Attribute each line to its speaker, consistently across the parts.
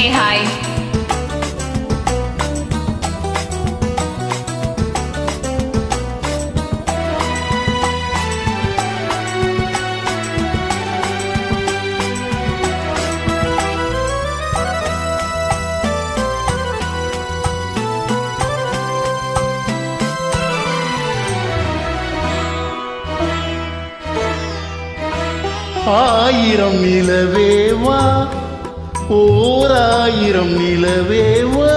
Speaker 1: Hey, hi.
Speaker 2: ஆயிரம் நிலவேவா ஓர் ஆயிரம் நிலவேவா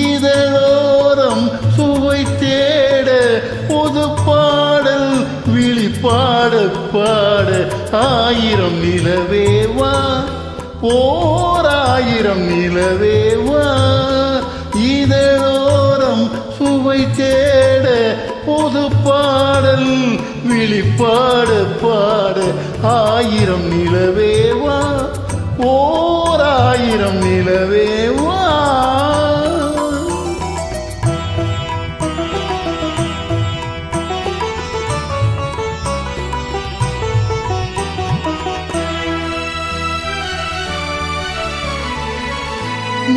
Speaker 2: இதழோரம் சுவை தேட புது பாடல் விழிப்பாட பாட ஆயிரம் நிலவேவா ஓர் ஆயிரம் நிலவேவா இதழோரம் சுவை தேட புது பாடல் விழிப்பாட பாட ஆயிரம் நிலவேவா ஓர் ஆயிரம் நிலவேவா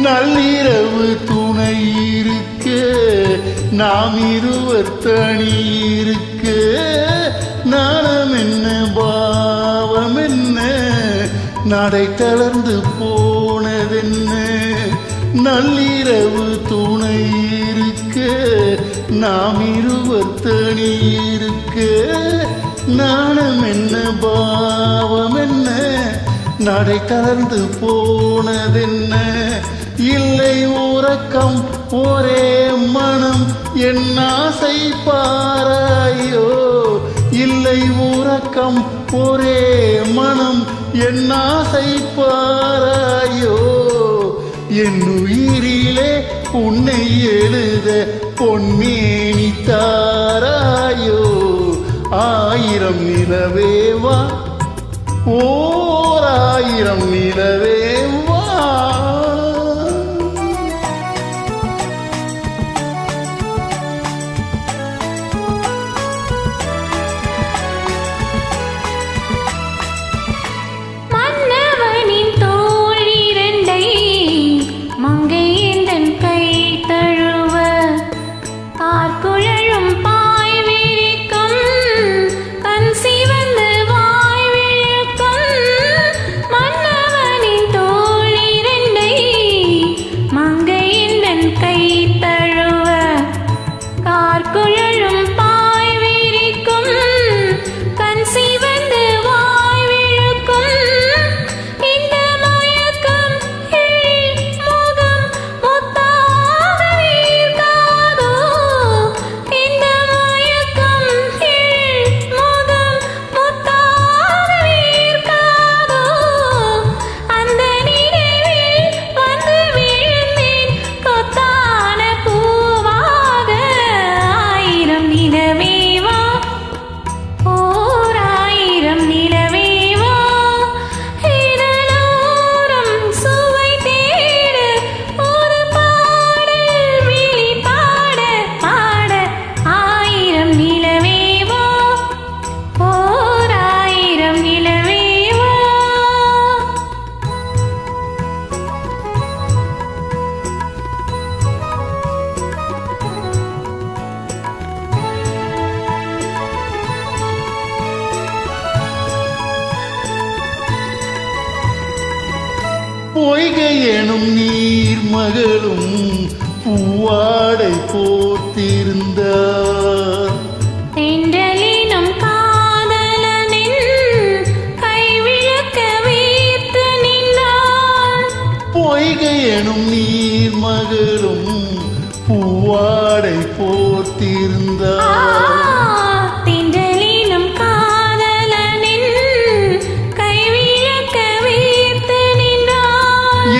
Speaker 2: நள்ளிரவு துணை இருக்க நாம் இருவர் தனி இருக்க நாணம் என்ன பாவம் என்ன நடை தளர்ந்து போனதென்ன நள்ளிரவு துணை இருக்க நாம் இருவர் தனி இருக்க நாணம் என்ன பாவம் என்ன நடை தளர்ந்து போனதென்ன இல்லை உறக்கம் ஒரே மனம் என் ஆசை பாராயோ இல்லை உறக்கம் ஒரே மனம் என் ஆசை பாராயோ என் உயிரிலே உன்னை எழுத பொன்மேனி தாராயோ ஆயிரம் நிலவேவா ஓர் ஆயிரம் நிலவேவா பொய்கை எனும் நீர் மகளும் பூவாடை போத்திருந்தார்
Speaker 1: தென்றலினும் காதலனின் கைவிளக்க வைத்து நின்றார்
Speaker 2: பொய்கை எனும் நீர் மகளும் பூவாடை போத்திருந்தார்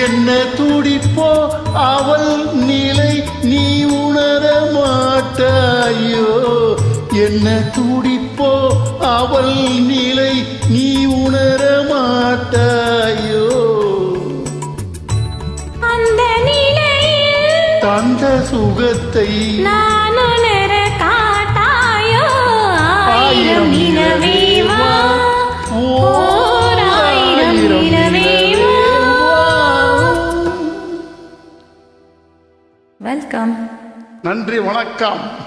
Speaker 2: என்ன துடிப்போ அவள் நிலை நீ உணர மாட்டாயோ என்ன துடிப்போ அவள் நிலை நீ உணர மாட்டாயோ
Speaker 1: அந்த நிலையில்
Speaker 2: தந்த சுகத்தை
Speaker 1: நான் உணர காட்டாயோ ஆயிரம் நிலவேவா ஓர் ஆயிரம் நிலவேவா
Speaker 3: வெல்கம்.
Speaker 2: நன்றி, வணக்கம்.